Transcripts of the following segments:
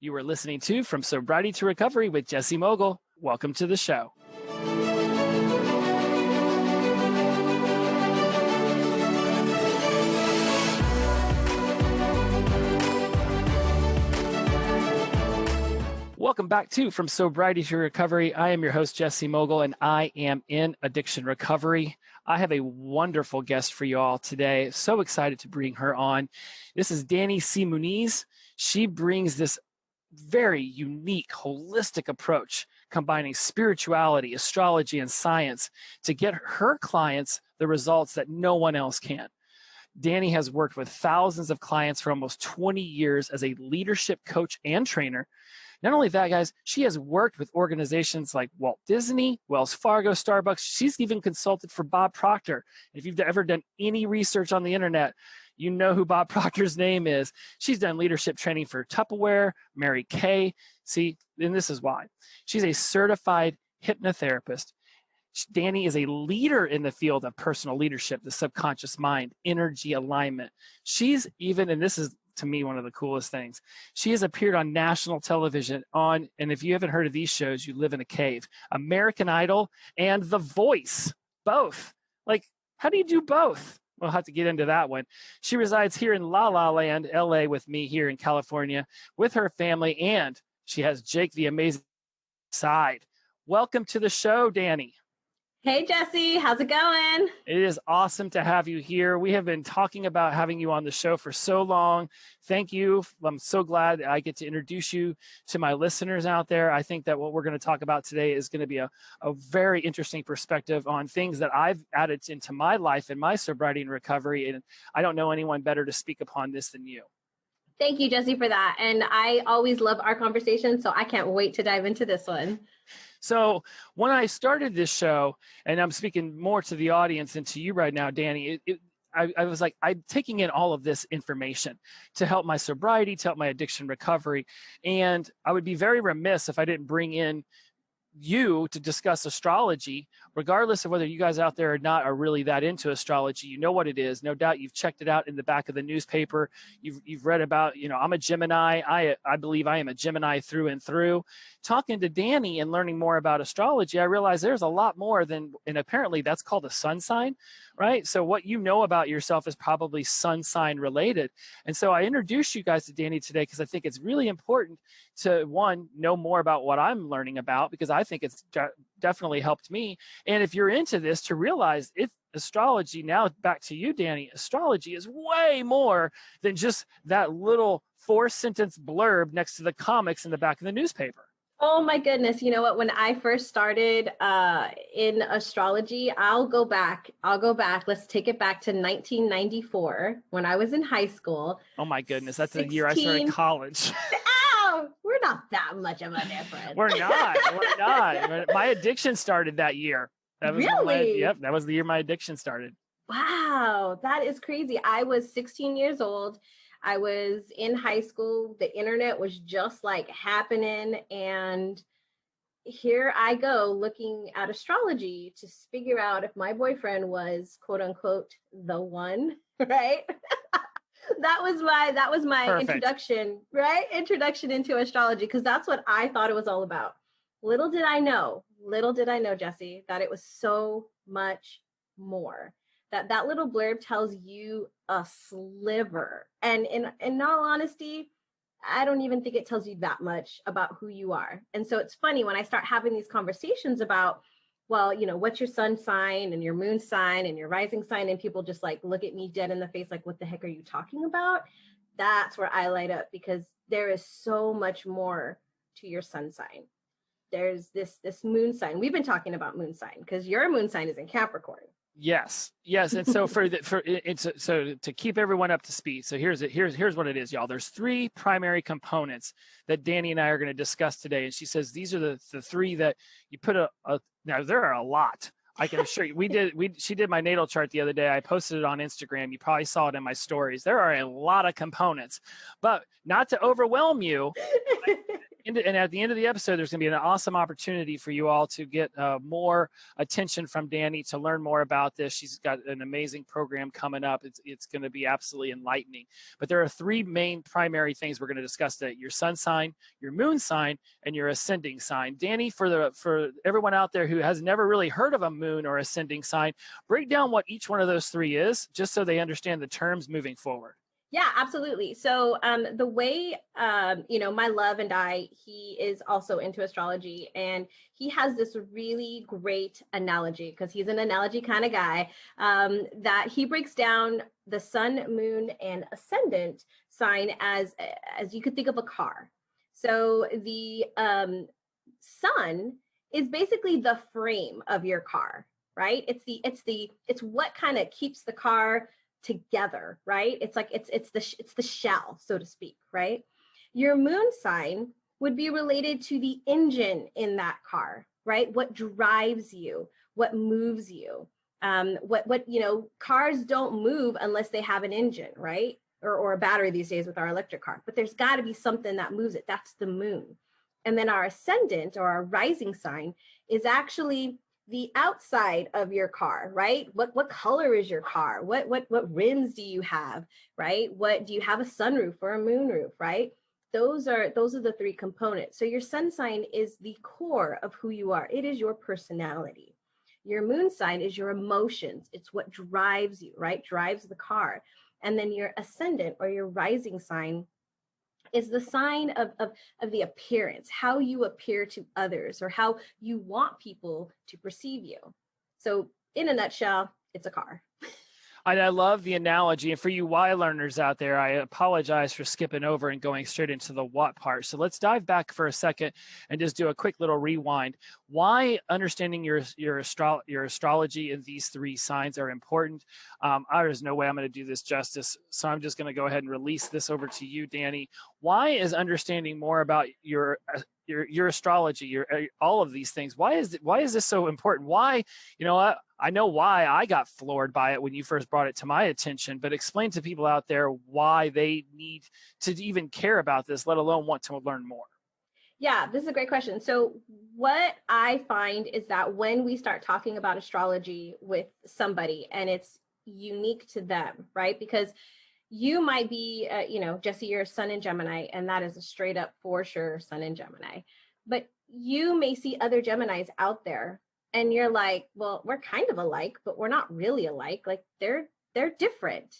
You are listening to From Sobriety to Recovery with Jesse Mogul. Welcome to the show. Welcome back to From Sobriety to Recovery. I am your host, Jesse Mogul, and I am in addiction recovery. I have a wonderful guest for you all today. So excited to bring her on. This is Danie C Muniz. She brings this very unique, holistic approach, combining spirituality, astrology, and science to get her clients the results that no one else can. Danie has worked with thousands of clients for almost 20 years as a leadership coach and trainer. Not only that, guys, she has worked with organizations like Walt Disney, Wells Fargo, Starbucks. She's even consulted for Bob Proctor. If you've ever done any research on the internet, you know who Bob Proctor's name is. She's done leadership training for Tupperware, Mary Kay. See, and this is why. She's a certified hypnotherapist. Danie is a leader in the field of personal leadership, the subconscious mind, energy alignment. She's even, and this is to me one of the coolest things, she has appeared on national television on, and if you haven't heard of these shows, you live in a cave, American Idol and The Voice, both. Like, how do you do both? We'll have to get into that one. She resides here in La La Land, LA, with me here in California with her family, and she has Jake the Amazing side. Welcome to the show, Danie. Hey, Jesse. How's it going? It is awesome to have you here. We have been talking about having you on the show for so long. Thank you. I'm so glad I get to introduce you to my listeners out there. I think that what we're going to talk about today is going to be a very interesting perspective on things that I've added into my life and my sobriety and recovery. And I don't know anyone better to speak upon this than you. Thank you, Jesse, for that. And I always love our conversation, so I can't wait to dive into this one. So when I started this show, and I'm speaking more to the audience than to you right now, Danie, I was like, I'm taking in all of this information to help my sobriety, to help my addiction recovery. And I would be very remiss if I didn't bring in you to discuss astrology, regardless of whether you guys out there or not are really that into astrology. You know what it is. No doubt you've checked it out in the back of the newspaper. You've read about, I'm a Gemini. I believe I am a Gemini through and through. Talking to Danie and learning more about astrology, I realized there's a lot more than, and apparently that's called a sun sign, right? So what you know about yourself is probably sun sign related. And so I introduced you guys to Danie today because I think it's really important to, one, know more about what I'm learning about, because I think it's definitely helped me. And if you're into this, to realize if astrology, now back to you, Danie, astrology is way more than just that little 4-sentence blurb next to the comics in the back of the newspaper. Oh my goodness. You know what? When I first started in astrology, I'll go back. Let's take it back to 1994 when I was in high school. Oh my goodness. That's the year I started college. Ow! We're not that much of a difference. We're not. My addiction started that year. That was really? That was the year my addiction started. Wow. That is crazy. I was 16 years old. I was in high school. The internet was just like happening. And here I go looking at astrology to figure out if my boyfriend was quote unquote the one, right? That was my Perfect. introduction, right? Introduction into astrology, because that's what I thought it was all about. Little did I know, Jesse, that it was so much more. That little blurb tells you a sliver. And in all honesty, I don't even think it tells you that much about who you are. And so it's funny when I start having these conversations about, well, what's your sun sign and your moon sign and your rising sign, and people just like look at me dead in the face like, what the heck are you talking about? That's where I light up, because there is so much more to your sun sign. There's this moon sign. We've been talking about moon sign because your moon sign is in Capricorn. Yes. And so so to keep everyone up to speed. So here's what it is, y'all. There's 3 primary components that Danie and I are going to discuss today. And she says these are the 3 that you put now there are a lot. I can assure you. She did my natal chart the other day. I posted it on Instagram. You probably saw it in my stories. There are a lot of components, but not to overwhelm you. at the end of the episode, there's going to be an awesome opportunity for you all to get more attention from Danie, to learn more about this. She's got an amazing program coming up. It's going to be absolutely enlightening. But there are three main primary things we're going to discuss today: your sun sign, your moon sign, and your ascending sign. Danie, for everyone out there who has never really heard of a moon or ascending sign, break down what each one of those three is, just so they understand the terms moving forward. Yeah, absolutely. So the way, my love and I, he is also into astrology, and he has this really great analogy, because he's an analogy kind of guy, that he breaks down the sun, moon, and ascendant sign as you could think of a car. So the sun is basically the frame of your car, right? It's what kind of keeps the car together, right? It's like it's the shell, so to speak, right? Your moon sign would be related to the engine in that car, right? What drives you, what moves you. Cars don't move unless they have an engine, right? Or a battery these days with our electric car. But there's got to be something that moves it. That's the moon. And then our ascendant, or our rising sign, is actually the outside of your car, right? What color is your car? What rims do you have, right? What do you have, a sunroof or a moonroof, right? Those are the three components. So your sun sign is the core of who you are. It is your personality. Your moon sign is your emotions. It's what drives you, right? Drives the car. And then your ascendant, or your rising sign, is the sign of the appearance, how you appear to others, or how you want people to perceive you. So in a nutshell, it's a car. And I love the analogy. And for you Y learners out there, I apologize for skipping over and going straight into the what part. So let's dive back for a second and just do a quick little rewind. Why understanding your astrology and these three signs are important. There's no way I'm going to do this justice. So I'm just going to go ahead and release this over to you, Danie. Why is understanding more about your astrology, all of these things, why is this so important? Why, I know why I got floored by it when you first brought it to my attention, but explain to people out there why they need to even care about this, let alone want to learn more. Yeah, this is a great question. So what I find is that when we start talking about astrology with somebody, and it's unique to them, right? Because you might be, Jesse, you're a sun in Gemini, and that is a straight up for sure sun in Gemini. But you may see other Geminis out there, and you're like, well, we're kind of alike, but we're not really alike. Like they're different.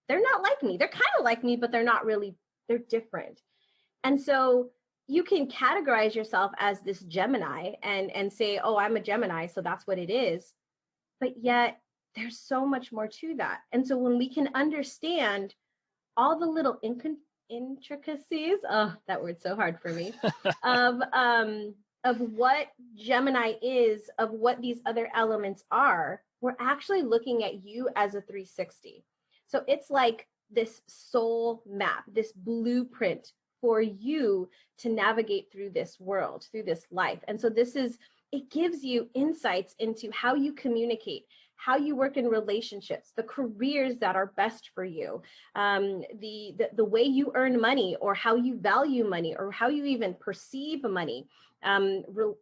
They're not like me. They're kind of like me, but they're not really, they're different. And so you can categorize yourself as this Gemini and say, oh, I'm a Gemini, so that's what it is. But yet there's so much more to that. And so when we can understand all the little intricacies, oh, that word's so hard for me, of what Gemini is, of what these other elements are, we're actually looking at you as a 360. So it's like this soul map, this blueprint for you to navigate through this world, through this life. And so it gives you insights into how you communicate, how you work in relationships, the careers that are best for you, the way you earn money, or how you value money, or how you even perceive money,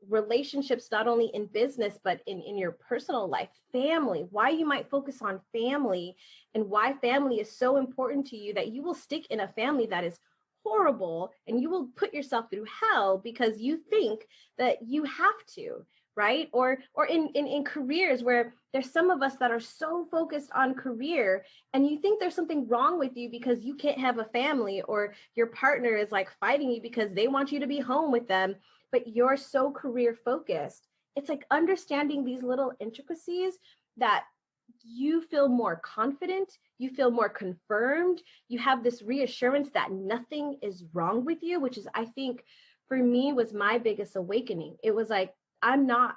relationships, not only in business, but in your personal life, family, why you might focus on family, and why family is so important to you that you will stick in a family that is horrible, and you will put yourself through hell because you think that you have to, right? Or in careers where there's some of us that are so focused on career, and you think there's something wrong with you because you can't have a family, or your partner is like fighting you because they want you to be home with them, but you're so career focused. It's like understanding these little intricacies that you feel more confident, you feel more confirmed, you have this reassurance that nothing is wrong with you, which is, I think, for me, was my biggest awakening. It was like, I'm not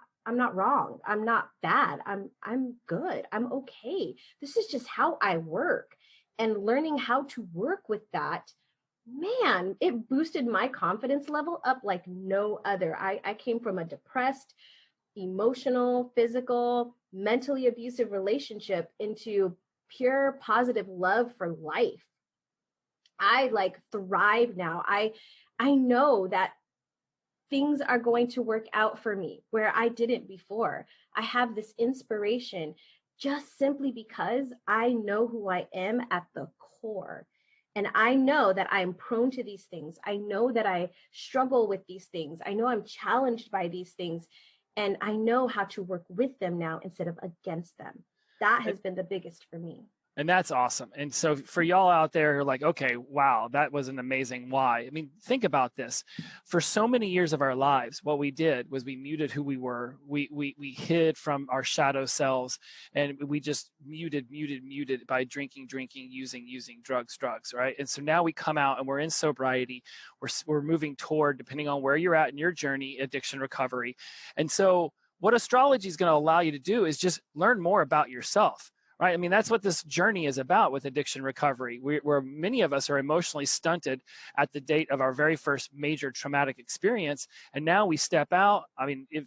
wrong. I'm not bad. I'm good. I'm okay. This is just how I work. And learning how to work with that, man, it boosted my confidence level up like no other. I came from a depressed, emotional, physical, mentally abusive relationship into pure positive love for life. I like thrive now. I know that things are going to work out for me where I didn't before. I have this inspiration just simply because I know who I am at the core. And I know that I'm prone to these things. I know that I struggle with these things. I know I'm challenged by these things. And I know how to work with them now instead of against them. That has been the biggest for me. And that's awesome. And so for y'all out there who are like, okay, wow, that was an amazing why. I mean, think about this. For so many years of our lives, what we did was we muted who we were. We hid from our shadow selves, and we just muted by drinking, using drugs, right? And so now we come out and we're in sobriety. We're moving toward, depending on where you're at in your journey, addiction recovery. And so what astrology is going to allow you to do is just learn more about yourself. Right? I mean, that's what this journey is about with addiction recovery, where many of us are emotionally stunted at the date of our very first major traumatic experience. And now we step out. I mean, if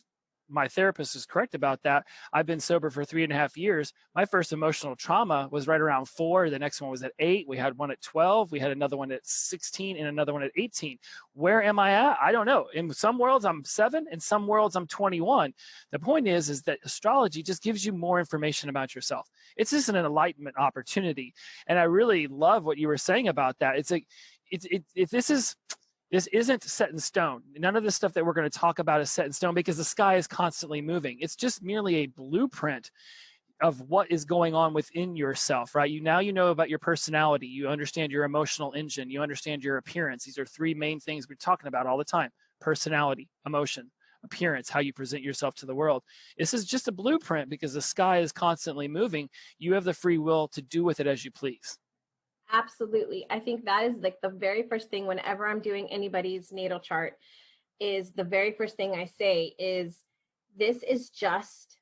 my therapist is correct about that, I've been sober for 3.5 years. My first emotional trauma was right around 4. The next one was at 8. We had one at 12. We had another one at 16 and another one at 18. Where am I at? I don't know. In some worlds, I'm 7. In some worlds, I'm 21. The point is that astrology just gives you more information about yourself. It's just an enlightenment opportunity. And I really love what you were saying about that. It's like, this isn't set in stone. None of the stuff that we're going to talk about is set in stone because the sky is constantly moving. It's just merely a blueprint of what is going on within yourself, right? You know about your personality. You understand your emotional engine. You understand your appearance. These are 3 main things we're talking about all the time: personality, emotion, appearance, how you present yourself to the world. This is just a blueprint because the sky is constantly moving. You have the free will to do with it as you please. Absolutely. I think that is like the very first thing whenever I'm doing anybody's natal chart, is the very first thing I say is, this is just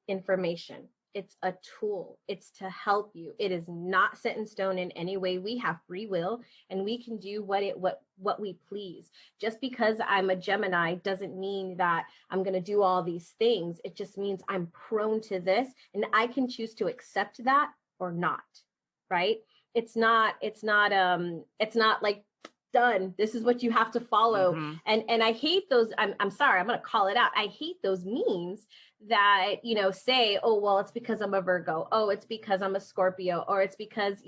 information. It's a tool. It's to help you. It is not set in stone in any way. We have free will and we can do what we please. Just because I'm a Gemini doesn't mean that I'm going to do all these things. It just means I'm prone to this and I can choose to accept that or not. Right? It's not like, done, this is what you have to follow. Mm-hmm. And I hate those, I'm sorry, I'm going to call it out. I hate those memes that, say, oh, well, it's because I'm a Virgo. Oh, it's because I'm a Scorpio, or it's because,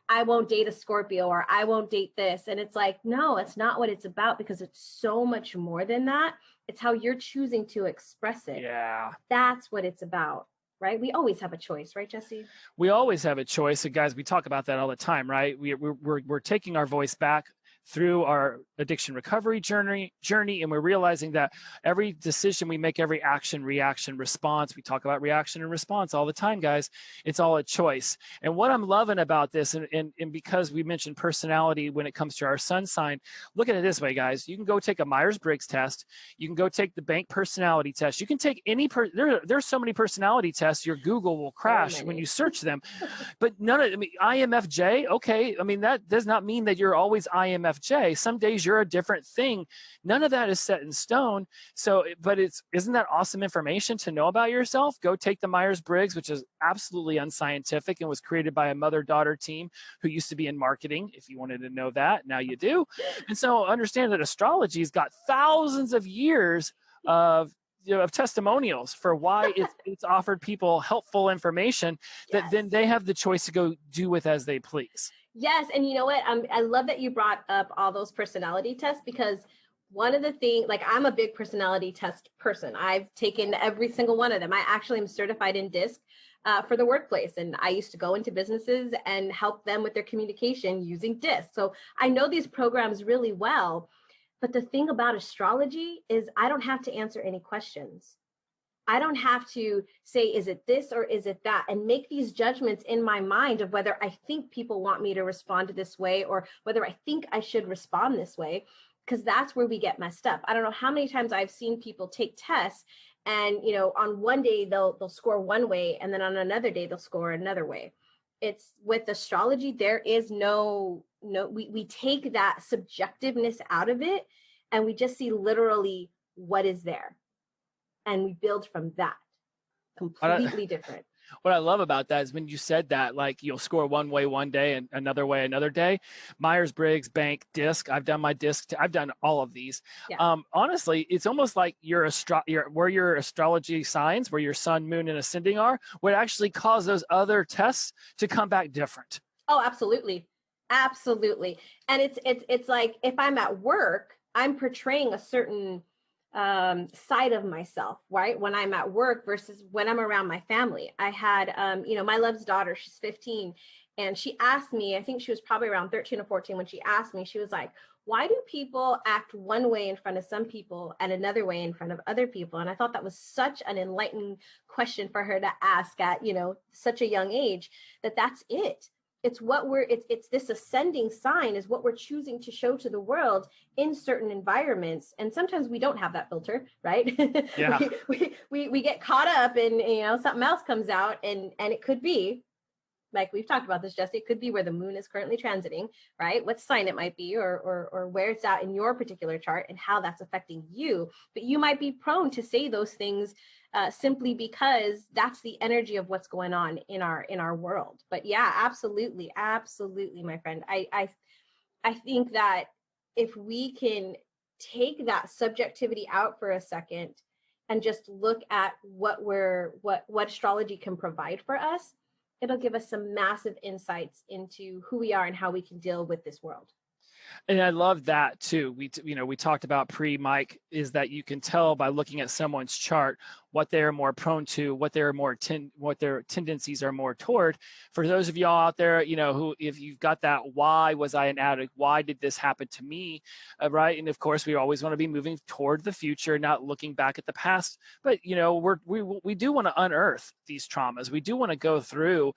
I won't date a Scorpio, or I won't date this. And it's like, no, it's not what it's about, because it's so much more than that. It's how you're choosing to express it. Yeah. That's what it's about. Right? We always have a choice, right, Jesse? We always have a choice. And guys, we talk about that all the time, right? We're taking our voice back through our addiction recovery journey, and we're realizing that every decision we make, every action, reaction, response, we talk about reaction and response all the time, guys. It's all a choice. And what I'm loving about this, and because we mentioned personality when it comes to our sun sign, look at it this way, guys. You can go take a Myers-Briggs test. You can go take the bank personality test. You can take any, there's so many personality tests, your Google will crash when you search them. But IMFJ, okay. I mean, that does not mean that you're always IMFJ. Some days you're a different thing. None of that is set in stone. So, but isn't that awesome information to know about yourself? Go take the Myers-Briggs, which is absolutely unscientific and was created by a mother-daughter team who used to be in marketing. If you wanted to know that, now you do. And so understand that astrology's got thousands of years of testimonials for why it's offered people helpful information that then they have the choice to go do with as they please. Yes. And you know what? I love that you brought up all those personality tests, because one of the things, like, I'm a big personality test person. I've taken every single one of them. I actually am certified in DISC for the workplace. And I used to go into businesses and help them with their communication using DISC. So I know these programs really well. But the thing about astrology is I don't have to answer any questions. I don't have to say, is it this or is it that? And make these judgments in my mind of whether I think people want me to respond this way or whether I think I should respond this way, because that's where we get messed up. I don't know how many times I've seen people take tests and, on one day they'll score one way and then on another day they'll score another way. It's with astrology, there is we take that subjectiveness out of it and we just see literally what is there. And we build from that. Completely different. What I love about that is when you said that, like you'll score one way one day and another way another day. Myers-Briggs, Bank, DISC. I've done my DISC. I've done all of these. Yeah. Honestly, it's almost like where your astrology signs, where your sun, moon, and ascending are, would actually cause those other tests to come back different. Oh, absolutely. Absolutely. And it's like if I'm at work, I'm portraying a certain side of myself, right? When I'm at work versus when I'm around my family. I had, my love's daughter, she's 15. And she asked me, I think she was probably around 13 or 14 when she asked me, she was like, why do people act one way in front of some people and another way in front of other people? And I thought that was such an enlightening question for her to ask at, such a young age, that's it. It's what it's this ascending sign is what we're choosing to show to the world in certain environments. And sometimes we don't have that filter, right? Yeah. we get caught up and, something else comes out and it could be, like we've talked about this, Jesse, it could be where the moon is currently transiting, right? What sign it might be or where it's at in your particular chart and how that's affecting you. But you might be prone to say those things simply because that's the energy of what's going on in our world. But yeah, absolutely, my friend. I think that if we can take that subjectivity out for a second and just look at what astrology can provide for us, it'll give us some massive insights into who we are and how we can deal with this world. And I love that too. We talked about pre-mic is that you can tell by looking at someone's chart what they're more prone to, what their tendencies are more toward. For those of y'all out there, who, if you've got that, why was I an addict? Why did this happen to me? Right. And of course, we always want to be moving toward the future, not looking back at the past. But, we do want to unearth these traumas. We do want to go through,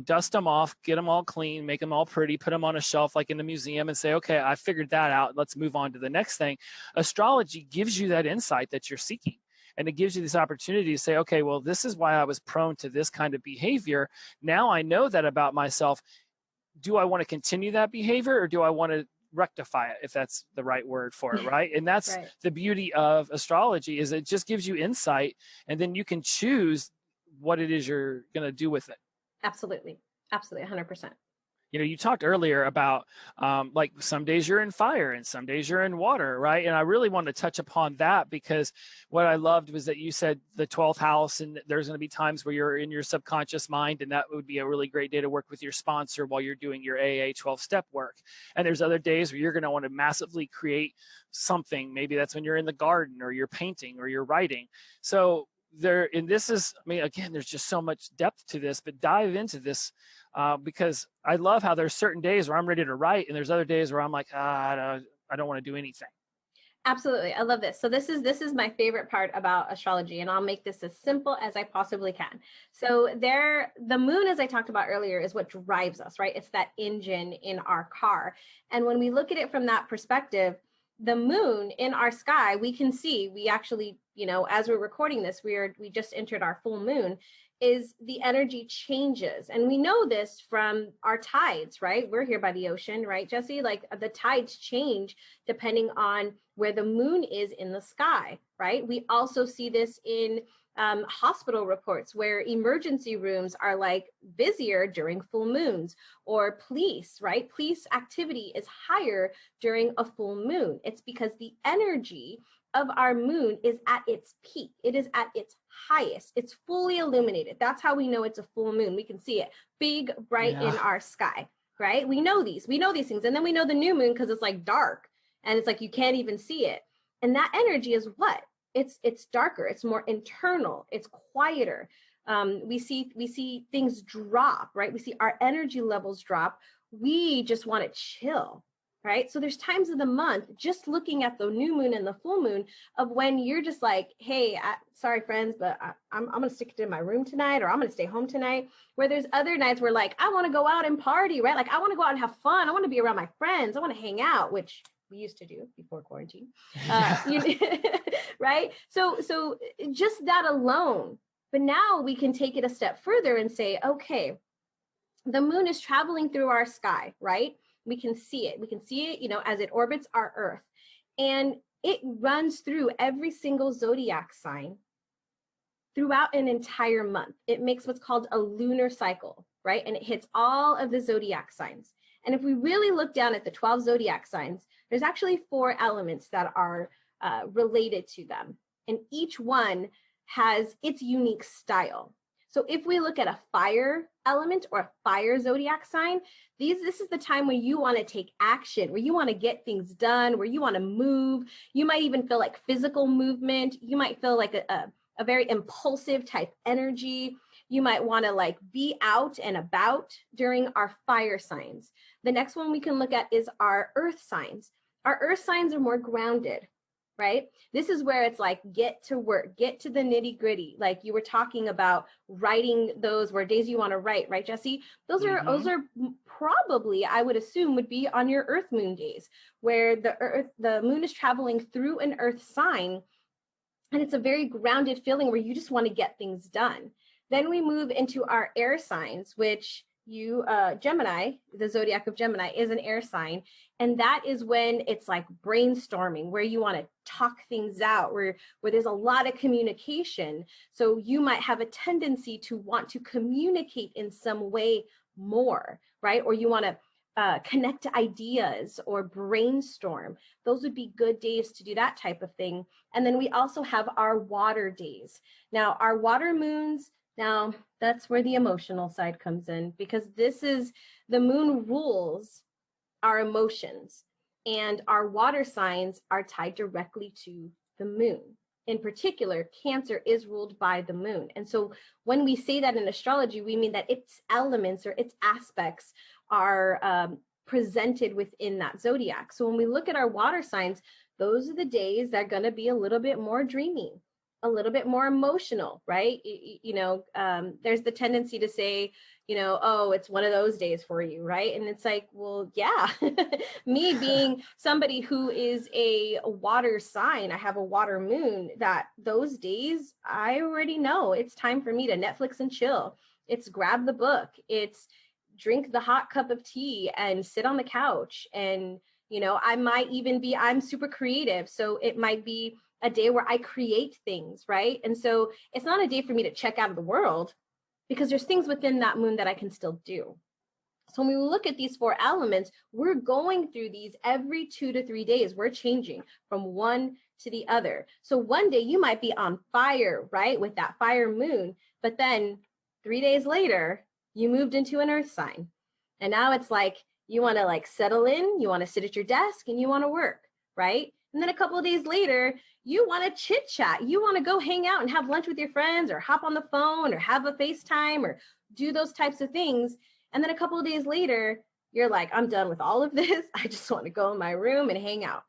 dust them off, get them all clean, make them all pretty, put them on a shelf like in a museum and say, okay, I figured that out. Let's move on to the next thing. Astrology gives you that insight that you're seeking. And it gives you this opportunity to say, okay, well, this is why I was prone to this kind of behavior. Now I know that about myself. Do I want to continue that behavior or do I want to rectify it, if that's the right word for it, right? And that's right. The beauty of astrology is it just gives you insight and then you can choose what it is you're going to do with it. Absolutely. Absolutely. 100%. You talked earlier about like some days you're in fire and some days you're in water, right? And I really want to touch upon that because what I loved was that you said the 12th house and there's going to be times where you're in your subconscious mind and that would be a really great day to work with your sponsor while you're doing your AA 12-step work. And there's other days where you're going to want to massively create something. Maybe that's when you're in the garden or you're painting or you're writing. So and this is, again, there's just so much depth to this, but dive into this because I love how there's certain days where I'm ready to write and there's other days where I'm like, I don't want to do anything. Absolutely. I love this. So this is my favorite part about astrology, and I'll make this as simple as I possibly can. So the moon, as I talked about earlier, is what drives us, right? It's that engine in our car. And when we look at it from that perspective, the moon in our sky, we can see, we actually, as we're recording this, we just entered our full moon, is the energy changes. And we know this from our tides, right? We're here by the ocean, right, Jesse? Like the tides change depending on where the moon is in the sky, right? We also see this in hospital reports where emergency rooms are like busier during full moons, or police, right? Police activity is higher during a full moon. It's because the energy of our moon is at its peak. It is at its highest. It's fully illuminated. That's how we know it's a full moon. We can see it big, bright in our sky, right? We know these things. And then we know the new moon because it's like dark and it's like you can't even see it. And that energy is what? It's darker. It's more internal. It's quieter. We see things drop, right? We see our energy levels drop. We just want to chill, right? So there's times of the month, just looking at the new moon and the full moon, of when you're just like, hey, sorry friends, but I'm going to stick it in my room tonight, or I'm going to stay home tonight. Where there's other nights where like, I want to go out and party, right? Like I want to go out and have fun. I want to be around my friends. I want to hang out, which we used to do before quarantine, right? So just that alone. But now we can take it a step further and say, okay, the moon is traveling through our sky, right? We can see it. We can see it, as it orbits our Earth. And it runs through every single zodiac sign throughout an entire month. It makes what's called a lunar cycle, right? And it hits all of the zodiac signs. And if we really look down at the 12 zodiac signs, there's actually 4 elements that are related to them. And each one has its unique style. So if we look at a fire element or a fire zodiac sign, this is the time when you want to take action, where you want to get things done, where you want to move. You might even feel like physical movement. You might feel like a very impulsive type energy. You might want to like be out and about during our fire signs. The next one we can look at is our earth signs. Our earth signs are more grounded, right? This is where it's like, get to work, get to the nitty gritty. Like you were talking about writing those where days you want to write, right, Jesse? Those are probably, I would assume, would be on your earth moon days, where the moon is traveling through an earth sign. And it's a very grounded feeling where you just want to get things done. Then we move into our air signs, which Gemini, the zodiac of Gemini, is an air sign. And that is when it's like brainstorming, where you want to talk things out, where there's a lot of communication. So you might have a tendency to want to communicate in some way more, right? Or you want to connect ideas or brainstorm. Those would be good days to do that type of thing. And then we also have our water days. Now, our water moons, now that's where the emotional side comes in, because this is the moon rules our emotions, and our water signs are tied directly to the moon. In particular, Cancer is ruled by the moon. And so when we say that in astrology, we mean that its elements or its aspects are presented within that zodiac. So when we look at our water signs, those are the days that are going to be a little bit more dreamy, a little bit more emotional, right? There's the tendency to say, oh, it's one of those days for you, right? And it's like, well, yeah, me being somebody who is a water sign, I have a water moon, that those days, I already know it's time for me to Netflix and chill. It's grab the book. It's drink the hot cup of tea and sit on the couch. And, I might even be, I'm super creative. So it might be a day where I create things, right? And so it's not a day for me to check out of the world, because there's things within that moon that I can still do. So when we look at these 4 elements, we're going through these every 2 to 3 days. We're changing from one to the other. So one day you might be on fire, right? With that fire moon, but then 3 days later, you moved into an earth sign. And now it's like, you want to like settle in, you want to sit at your desk and you want to work, right? And then a couple of days later, you want to chit chat. You want to go hang out and have lunch with your friends, or hop on the phone, or have a FaceTime, or do those types of things. And then a couple of days later, you're like, I'm done with all of this. I just want to go in my room and hang out.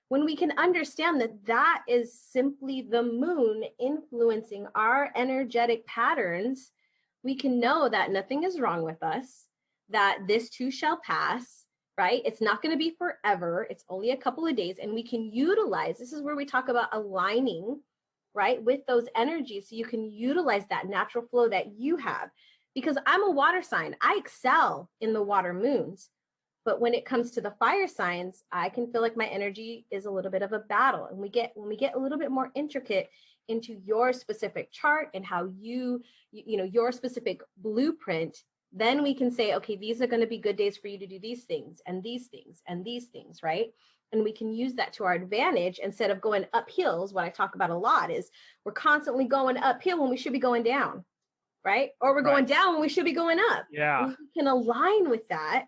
When we can understand that that is simply the moon influencing our energetic patterns, we can know that nothing is wrong with us, that this too shall pass, right? It's not going to be forever. It's only a couple of days, and we can utilize, this is where we talk about aligning, right, with those energies, so you can utilize that natural flow that you have. Because I'm a water sign, I excel in the water moons. But when it comes to the fire signs, I can feel like my energy is a little bit of a battle. And when we get a little bit more intricate into your specific chart and how your specific blueprint, then we can say, okay, these are going to be good days for you to do these things and these things and these things, right? And we can use that to our advantage instead of going up hills. What I talk about a lot is we're constantly going uphill when we should be going down, right? Or we're going down when we should be going up. Yeah. And we can align with that.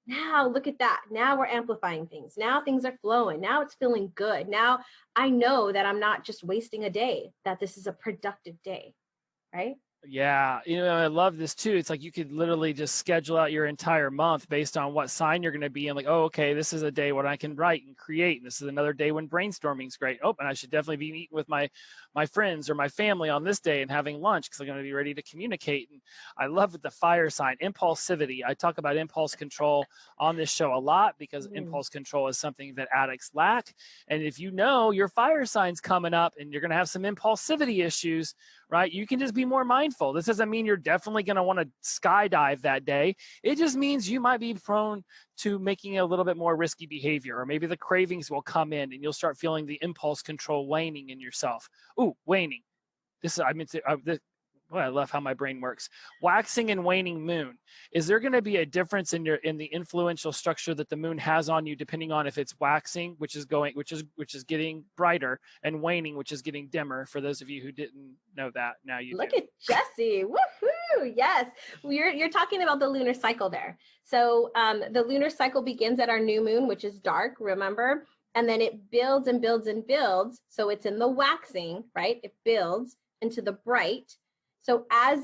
Now look at that. Now we're amplifying things. Now things are flowing. Now it's feeling good. Now I know that I'm not just wasting a day, that this is a productive day, right? Yeah, I love this too. It's like you could literally just schedule out your entire month based on what sign you're going to be in. Like, oh, okay, this is a day when I can write and create. And this is another day when brainstorming is great. Oh, and I should definitely be meeting with my friends or my family on this day and having lunch because I'm going to be ready to communicate. And I love the fire sign, impulsivity. I talk about impulse control on this show a lot because impulse control is something that addicts lack. And if you know your fire sign's coming up and you're going to have some impulsivity issues, right? You can just be more mindful. This doesn't mean you're definitely going to want to skydive that day. It just means you might be prone to making a little bit more risky behavior, or maybe the cravings will come in and you'll start feeling the impulse control waning in yourself. Ooh, waning. Well, I love how my brain works. Waxing and waning moon. Is there going to be a difference in the influential structure that the moon has on you, depending on if it's waxing, which is getting brighter, and waning, which is getting dimmer? For those of you who didn't know that, now you look do. at Jesse. Woohoo! Yes, you're talking about the lunar cycle there. So the lunar cycle begins at our new moon, which is dark. Remember. And then it builds and builds and builds. So it's in the waxing, right? It builds into the bright. So as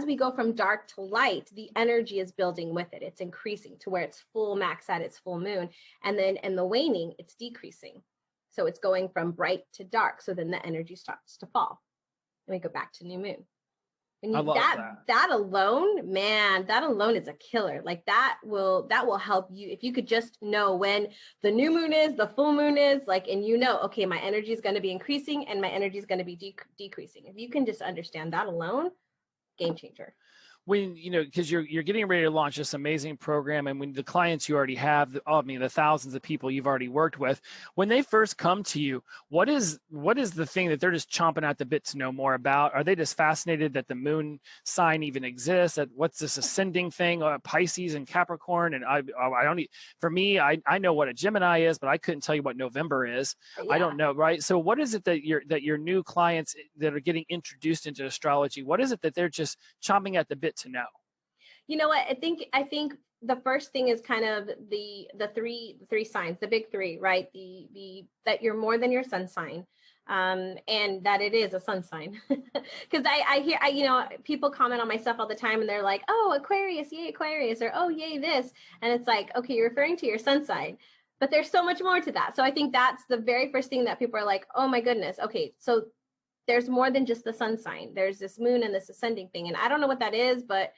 we go from dark to light, the energy is building with it. It's increasing to where it's full max at its full moon. And then in the waning, it's decreasing. So it's going from bright to dark. So then the energy starts to fall. And we go back to new moon. And that alone, man, that alone is a killer. Like that will help you. If you could just know when the new moon is, the full moon is, like, and okay, my energy is going to be increasing and my energy is going to be decreasing. If you can just understand that alone, game changer. When, because you're getting ready to launch this amazing program, and when the clients you already have, the thousands of people you've already worked with, when they first come to you, what is the thing that they're just chomping at the bit to know more about? Are they just fascinated that the moon sign even exists? That what's this ascending thing? Pisces and Capricorn, and I don't. For me, I know what a Gemini is, but I couldn't tell you what November is. Yeah. I don't know, right? So what is it that your new clients that are getting introduced into astrology? What is it that they're just chomping at the bit to know? You know what? I think the first thing is kind of the three signs, the big three, right? The that you're more than your sun sign, and that it is a sun sign. Because I hear people comment on my stuff all the time, and they're like, "Oh, Aquarius, yay Aquarius," or "Oh, yay this," and it's like, okay, you're referring to your sun sign, but there's so much more to that. So I think that's the very first thing that people are like, "Oh my goodness, okay, so." There's more than just the sun sign. There's this moon and this ascending thing. And I don't know what that is, but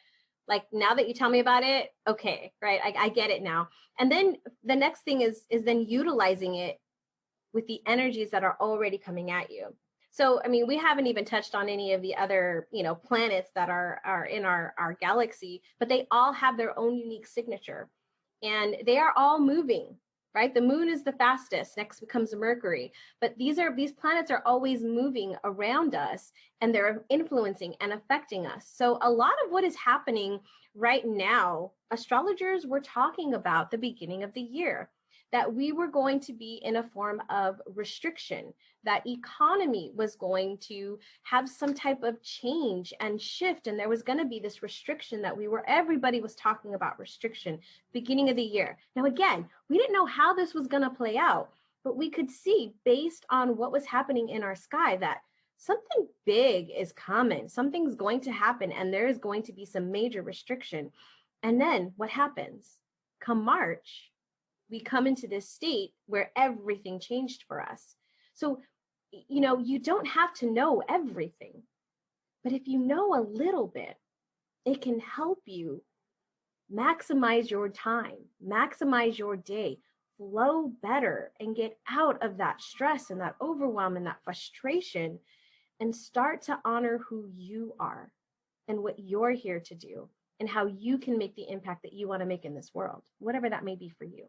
like now that you tell me about it, okay, right? I get it now. And then the next thing is then utilizing it with the energies that are already coming at you. So, I mean, we haven't even touched on any of the other, planets that are in our galaxy, but they all have their own unique signature and they are all moving. Right? The moon is the fastest. Next becomes Mercury. But these planets are always moving around us and they're influencing and affecting us. So a lot of what is happening right now, astrologers were talking about the beginning of the year, that we were going to be in a form of restriction, that economy was going to have some type of change and shift. And there was going to be this restriction that everybody was talking about restriction beginning of the year. Now, again, we didn't know how this was going to play out, but we could see based on what was happening in our sky that something big is coming, something's going to happen, and there is going to be some major restriction. And then what happens? Come March, we come into this state where everything changed for us. So, you don't have to know everything, but if you know a little bit, it can help you maximize your time, maximize your day, flow better, and get out of that stress and that overwhelm and that frustration, and start to honor who you are and what you're here to do and how you can make the impact that you want to make in this world, whatever that may be for you.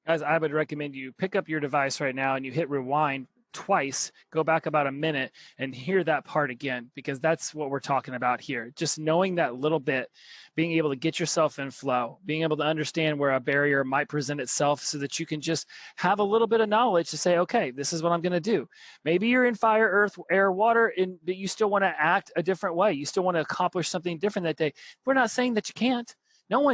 Guys, I would recommend you pick up your device right now and you hit rewind twice, go back about a minute and hear that part again, because that's what we're talking about here. Just knowing that little bit, being able to get yourself in flow, being able to understand where a barrier might present itself so that you can just have a little bit of knowledge to say, okay, this is what I'm going to do. Maybe you're in fire, earth, air, water, but you still want to act a different way. You still want to accomplish something different that day. We're not saying that you can't.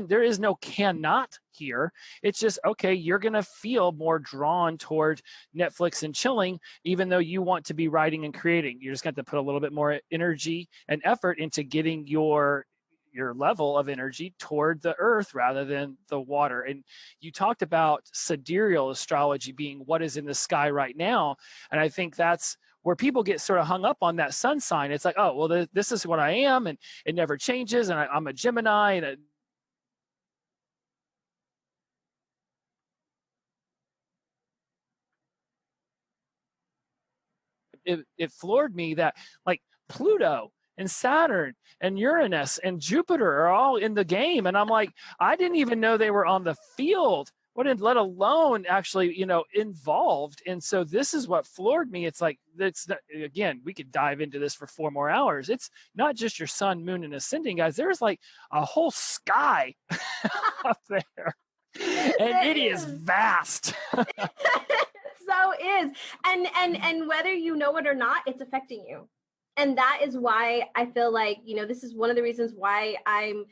There is no cannot here. It's just, okay, you're going to feel more drawn toward Netflix and chilling, even though you want to be writing and creating. You're just going to put a little bit more energy and effort into getting your level of energy toward the earth rather than the water. And you talked about sidereal astrology being what is in the sky right now. And I think that's where people get sort of hung up on that sun sign. It's like, oh, well, this is what I am, and it never changes. And I'm a Gemini, and it floored me that like Pluto and Saturn and Uranus and Jupiter are all in the game. And I'm like, I didn't even know they were on the field let alone actually, involved. And so this is what floored me. It's like, again, we could dive into this for 4 more hours. It's not just your sun, moon, and ascending, guys. There's like a whole sky up there. And it is vast. So is. And whether you know it or not, it's affecting you. And that is why I feel like, this is one of the reasons why I'm,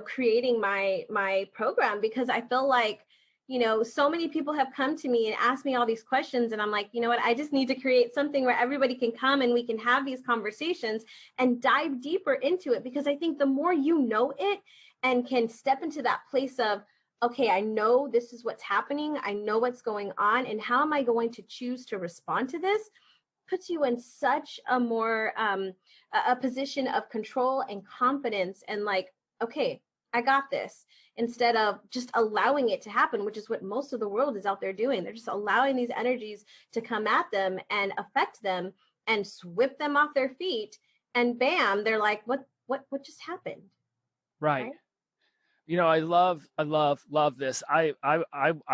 creating my program, because I feel like, so many people have come to me and asked me all these questions. And I'm like, you know what, I just need to create something where everybody can come and we can have these conversations and dive deeper into it. Because I think the more you know it and can step into that place of, okay, I know this is what's happening, I know what's going on, and how am I going to choose to respond to this, puts you in such a more a position of control and confidence, and like, okay, I got this, instead of just allowing it to happen, which is what most of the world is out there doing. They're just allowing these energies to come at them and affect them and sweep them off their feet, and bam, they're like, what just happened? Right. I love this. I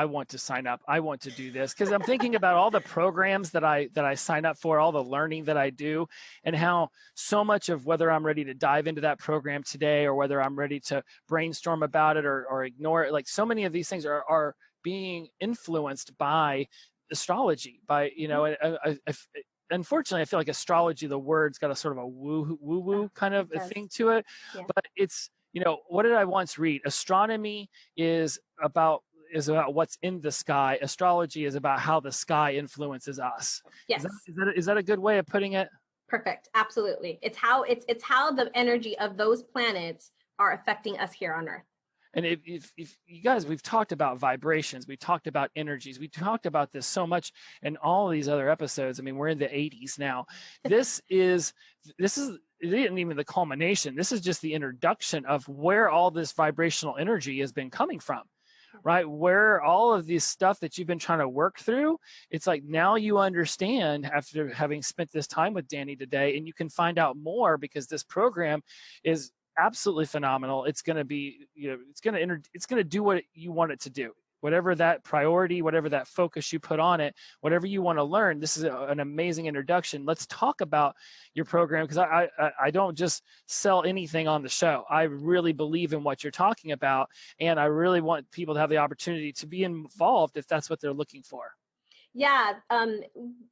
want to sign up. I want to do this because I'm thinking about all the programs that I sign up for, all the learning that I do, and how so much of whether I'm ready to dive into that program today or whether I'm ready to brainstorm about it or ignore it. Like, so many of these things are being influenced by astrology, by, unfortunately, I feel like astrology, the word's got a sort of a woo-woo kind of a thing to it, but it's, what did I once read? Astronomy is about what's in the sky. Astrology is about how the sky influences us. Yes. Is that a good way of putting it? Perfect. Absolutely. It's how the energy of those planets are affecting us here on Earth. And if you guys, we've talked about vibrations, we've talked about energies, we talked about this so much in all of these other episodes. I mean, we're in the 80s now. This is it isn't even the culmination. This is just the introduction of where all this vibrational energy has been coming from, right? Where all of this stuff that you've been trying to work through, it's like now you understand after having spent this time with Danie today, and you can find out more because this program is absolutely phenomenal. It's going to be, it's going to do what you want it to do. Whatever that priority, whatever that focus you put on it, whatever you want to learn, this is an amazing introduction. Let's talk about your program, because I don't just sell anything on the show. I really believe in what you're talking about, and I really want people to have the opportunity to be involved if that's what they're looking for. Yeah,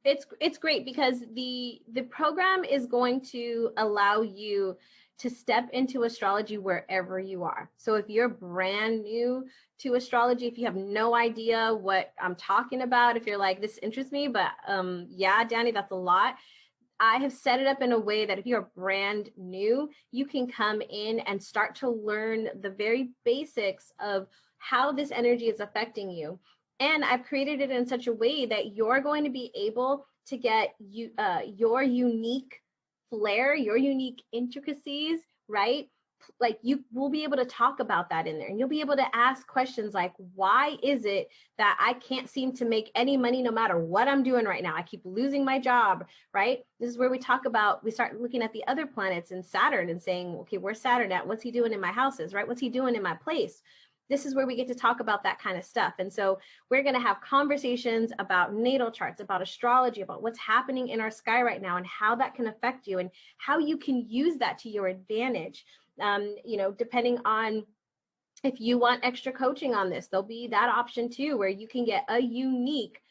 it's great because the program is going to allow you to step into astrology wherever you are. So if you're brand new to astrology, if you have no idea what I'm talking about, if you're like, this interests me, but yeah, Danie, that's a lot. I have set it up in a way that if you're brand new, you can come in and start to learn the very basics of how this energy is affecting you. And I've created it in such a way that you're going to be able to get your unique flair, your unique intricacies, right? Like, you will be able to talk about that in there, and you'll be able to ask questions like, why is it that I can't seem to make any money no matter what I'm doing right now? I keep losing my job, right? This is where we start looking at the other planets and Saturn and saying, okay, where's Saturn at? What's he doing in my houses, right? What's he doing in my place? This is where we get to talk about that kind of stuff. And so we're going to have conversations about natal charts, about astrology, about what's happening in our sky right now and how that can affect you and how you can use that to your advantage. Depending on if you want extra coaching on this, there'll be that option too, where you can get a unique,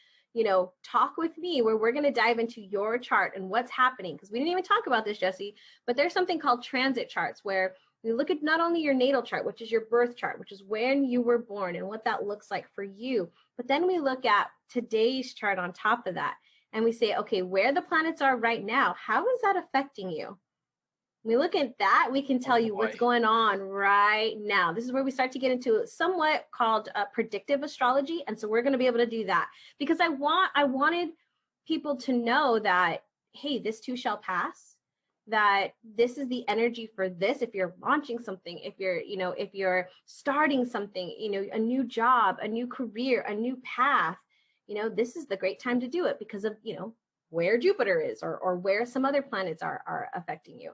talk with me where we're going to dive into your chart and what's happening. Because we didn't even talk about this, Jesse, but there's something called transit charts where we look at not only your natal chart, which is your birth chart, which is when you were born and what that looks like for you, but then we look at today's chart on top of that. And we say, okay, where the planets are right now, how is that affecting you? When we look at that, we can tell you what's going on right now. This is where we start to get into somewhat called predictive astrology. And so we're going to be able to do that because I wanted people to know that, hey, this too shall pass. That this is the energy for this. If you're launching something, if you're starting something, a new job, a new career, a new path, this is the great time to do it because of, where Jupiter is or where some other planets are affecting you.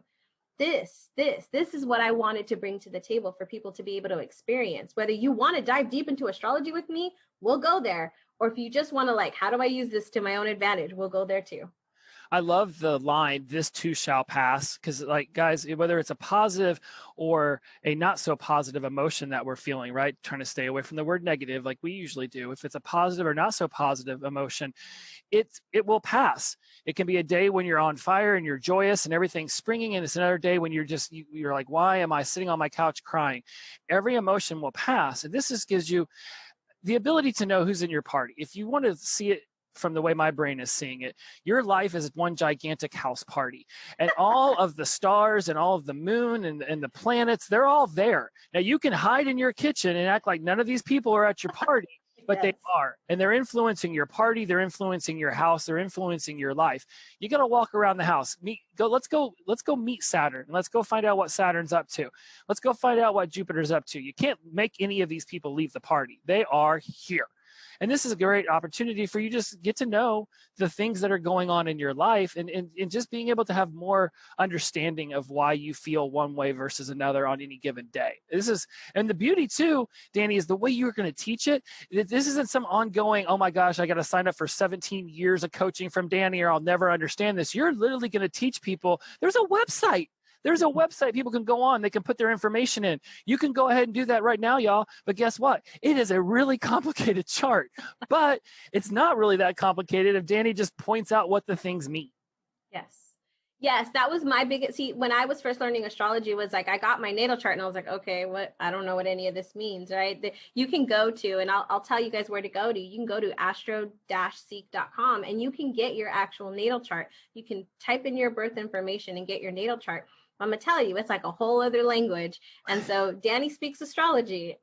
this is what I wanted to bring to the table for people to be able to experience. Whether you want to dive deep into astrology with me, we'll go there. Or if you just want to like, how do I use this to my own advantage? We'll go there too. I love the line, this too shall pass, because like, guys, whether it's a positive or a not so positive emotion that we're feeling, right? Trying to stay away from the word negative like we usually do. If it's a positive or not so positive emotion, it will pass. It can be a day when you're on fire and you're joyous and everything's springing, and it's another day when you're like, why am I sitting on my couch crying? Every emotion will pass. And this just gives you the ability to know who's in your party. If you want to see it from the way my brain is seeing it, your life is one gigantic house party, and all of the stars and all of the moon and the planets, they're all there. Now you can hide in your kitchen and act like none of these people are at your party, but yes, they are, and they're influencing your party, they're influencing your house, they're influencing your life. You got to walk around the house, let's go meet Saturn, let's go find out what Saturn's up to, let's go find out what Jupiter's up to. You can't make any of these people leave the party. They are here. And this is a great opportunity for you to just get to know the things that are going on in your life, and just being able to have more understanding of why you feel one way versus another on any given day. And the beauty too, Danie, is the way you're going to teach it. This isn't some ongoing, oh my gosh, I got to sign up for 17 years of coaching from Danie or I'll never understand this. You're literally going to teach people. There's a website. There's a website people can go on. They can put their information in. You can go ahead and do that right now, y'all. But guess what? It is a really complicated chart. But it's not really that complicated if Danie just points out what the things mean. Yes, that was my biggest, when I was first learning astrology, was like, I got my natal chart and I was like, okay, I don't know what any of this means, right? You can go to, and I'll tell you guys where to go to. You can go to astro-seek.com and you can get your actual natal chart. You can type in your birth information and get your natal chart. I'm going to tell you, it's like a whole other language. And so Danie speaks astrology.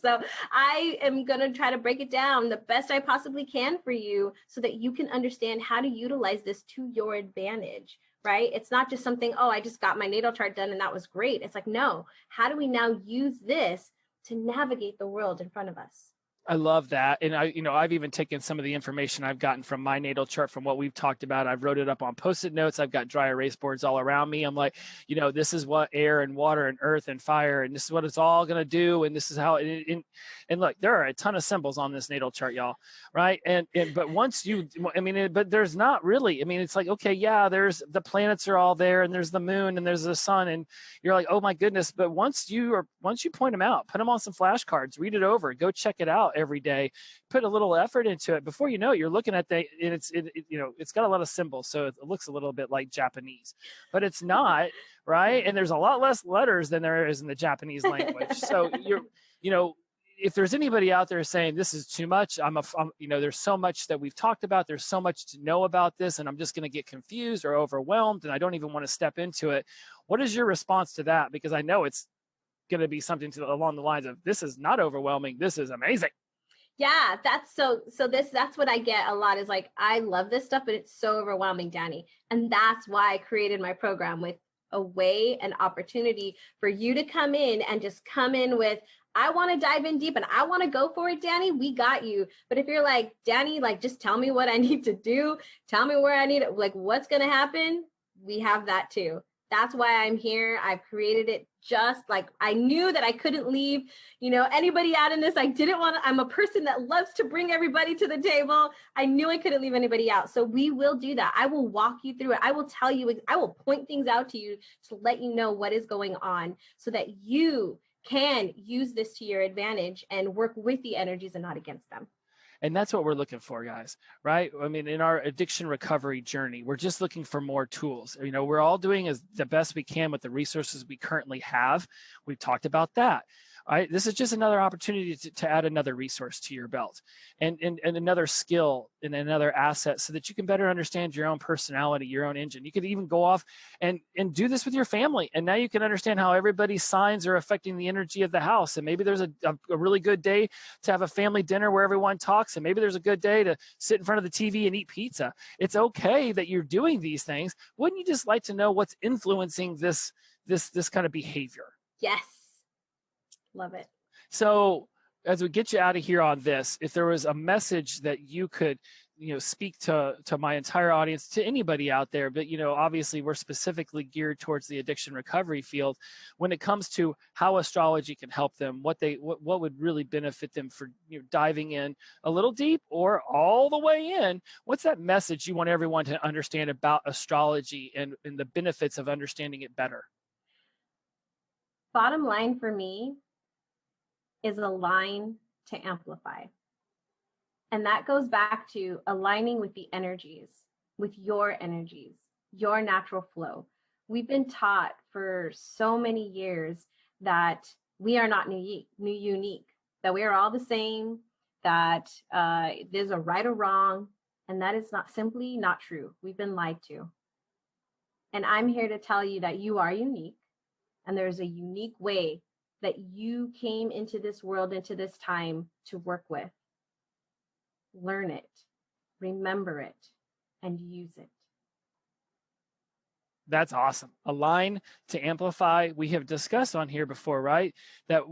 So I am going to try to break it down the best I possibly can for you so that you can understand how to utilize this to your advantage, right? It's not just something, oh, I just got my natal chart done and that was great. It's like, no, how do we now use this to navigate the world in front of us? I love that. And I've even taken some of the information I've gotten from my natal chart from what we've talked about. I've wrote it up on Post-it notes. I've got dry erase boards all around me. I'm like, this is what air and water and earth and fire, and this is what it's all going to do. And this is how and look, there are a ton of symbols on this natal chart, y'all. Right. But once but there's not really, it's like, okay, yeah, there's the planets are all there and there's the moon and there's the sun. And you're like, oh my goodness. But once you point them out, put them on some flashcards, read it over, go check it out every day, put a little effort into it. Before you know it, you're looking at it's got a lot of symbols, so it looks a little bit like Japanese, but it's not, right? And there's a lot less letters than there is in the Japanese language. So if there's anybody out there saying this is too much, there's so much that we've talked about, there's so much to know about this, and I'm just going to get confused or overwhelmed, and I don't even want to step into it. What is your response to that? Because I know it's going to be something along the lines of, this is not overwhelming, this is amazing. Yeah, that's what I get a lot, is like, I love this stuff, but it's so overwhelming, Danie. And that's why I created my program, with a way, an opportunity for you to come in and just come in with, I want to dive in deep and I want to go for it, Danie, we got you. But if you're like, Danie, like, just tell me what I need to do, tell me where I need it, like, what's going to happen, we have that too. That's why I'm here. I've created it just like, I knew that I couldn't leave, anybody out in this. I'm a person that loves to bring everybody to the table. I knew I couldn't leave anybody out. So we will do that. I will walk you through it. I will tell you, I will point things out to you to let you know what is going on so that you can use this to your advantage and work with the energies and not against them. And that's what we're looking for, guys, right? In our addiction recovery journey, we're just looking for more tools. We're all doing the best we can with the resources we currently have. We've talked about that. Right? This is just another opportunity to add another resource to your belt and another skill and another asset so that you can better understand your own personality, your own engine. You could even go off and do this with your family. And now you can understand how everybody's signs are affecting the energy of the house. And maybe there's a really good day to have a family dinner where everyone talks. And maybe there's a good day to sit in front of the TV and eat pizza. It's okay that you're doing these things. Wouldn't you just like to know what's influencing this kind of behavior? Yes. Love it. So as we get you out of here on this, if there was a message that you could speak to my entire audience, to anybody out there, but obviously we're specifically geared towards the addiction recovery field. When it comes to how astrology can help them, what would really benefit them for diving in a little deep or all the way in, what's that message you want everyone to understand about astrology and the benefits of understanding it better? Bottom line for me is align to amplify. And that goes back to aligning with the energies, with your energies, your natural flow. We've been taught for so many years that we are not unique, that we are all the same, that there's a right or wrong, and that is simply not true. We've been lied to. And I'm here to tell you that you are unique, and there's a unique way that you came into this world, into this time to work with. Learn it, remember it, and use it. That's awesome. Align to amplify. We have discussed on here before, right? That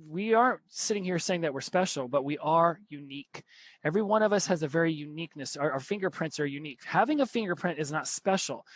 we aren't sitting here saying that we're special, but we are unique. Every one of us has a very uniqueness. Our fingerprints are unique. Having a fingerprint is not special.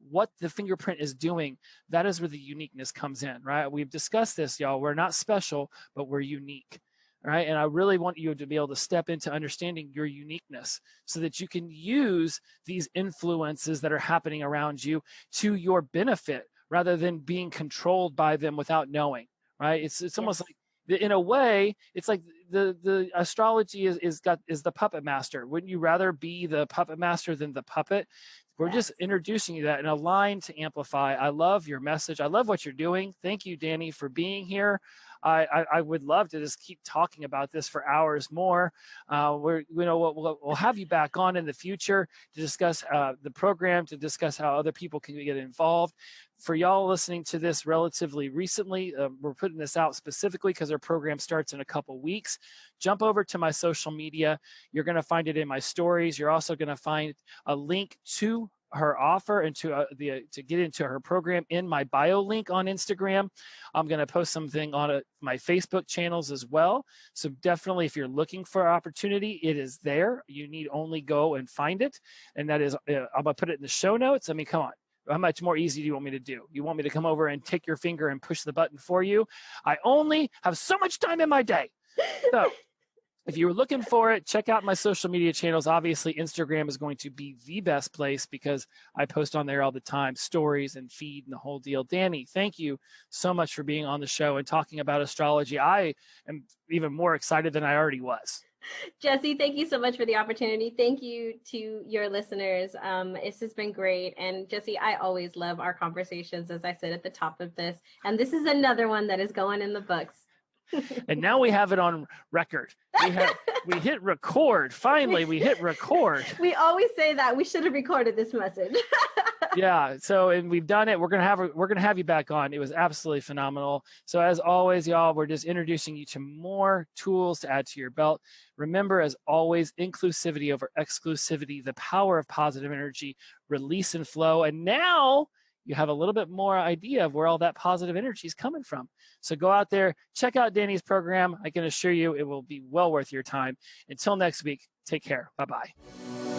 What the fingerprint is doing, that is where the uniqueness comes in, right? We've discussed this, y'all. We're not special, but we're unique. Right. And I really want you to be able to step into understanding your uniqueness so that you can use these influences that are happening around you to your benefit rather than being controlled by them without knowing. Right. It's almost like, in a way, it's like the astrology is the puppet master. Wouldn't you rather be the puppet master than the puppet? We're just introducing you that and align to amplify. I love your message. I love what you're doing. Thank you, Danie, for being here. I would love to just keep talking about this for hours more. We'll have you back on in the future to discuss the program, to discuss how other people can get involved. For y'all listening to this relatively recently, we're putting this out specifically because our program starts in a couple weeks. Jump over to my social media. You're going to find it in my stories. You're also going to find a link to her offer and to get into her program in my bio link on Instagram. I'm going to post something on my Facebook channels as well. So definitely, if you're looking for an opportunity, it is there. You need only go and find it. And that is, I'm going to put it in the show notes. I mean, come on. How much more easy do you want me to do? You want me to come over and take your finger and push the button for you? I only have so much time in my day. So if you're looking for it, check out my social media channels. Obviously, Instagram is going to be the best place because I post on there all the time, stories and feed and the whole deal. Danie, thank you so much for being on the show and talking about astrology. I am even more excited than I already was. Jesse, thank you so much for the opportunity. Thank you to your listeners. This has been great. And Jesse, I always love our conversations, as I said at the top of this. And this is another one that is going in the books. And now we have it on record. We hit record. Finally, we hit record. We always say that. We should have recorded this message. Yeah. So, and we've done it. We're gonna have you back on. It was absolutely phenomenal. So, as always, y'all, we're just introducing you to more tools to add to your belt. Remember, as always, inclusivity over exclusivity, the power of positive energy, release and flow. And now you have a little bit more idea of where all that positive energy is coming from. So go out there, check out Danie's program. I can assure you it will be well worth your time. Until next week, take care. Bye-bye.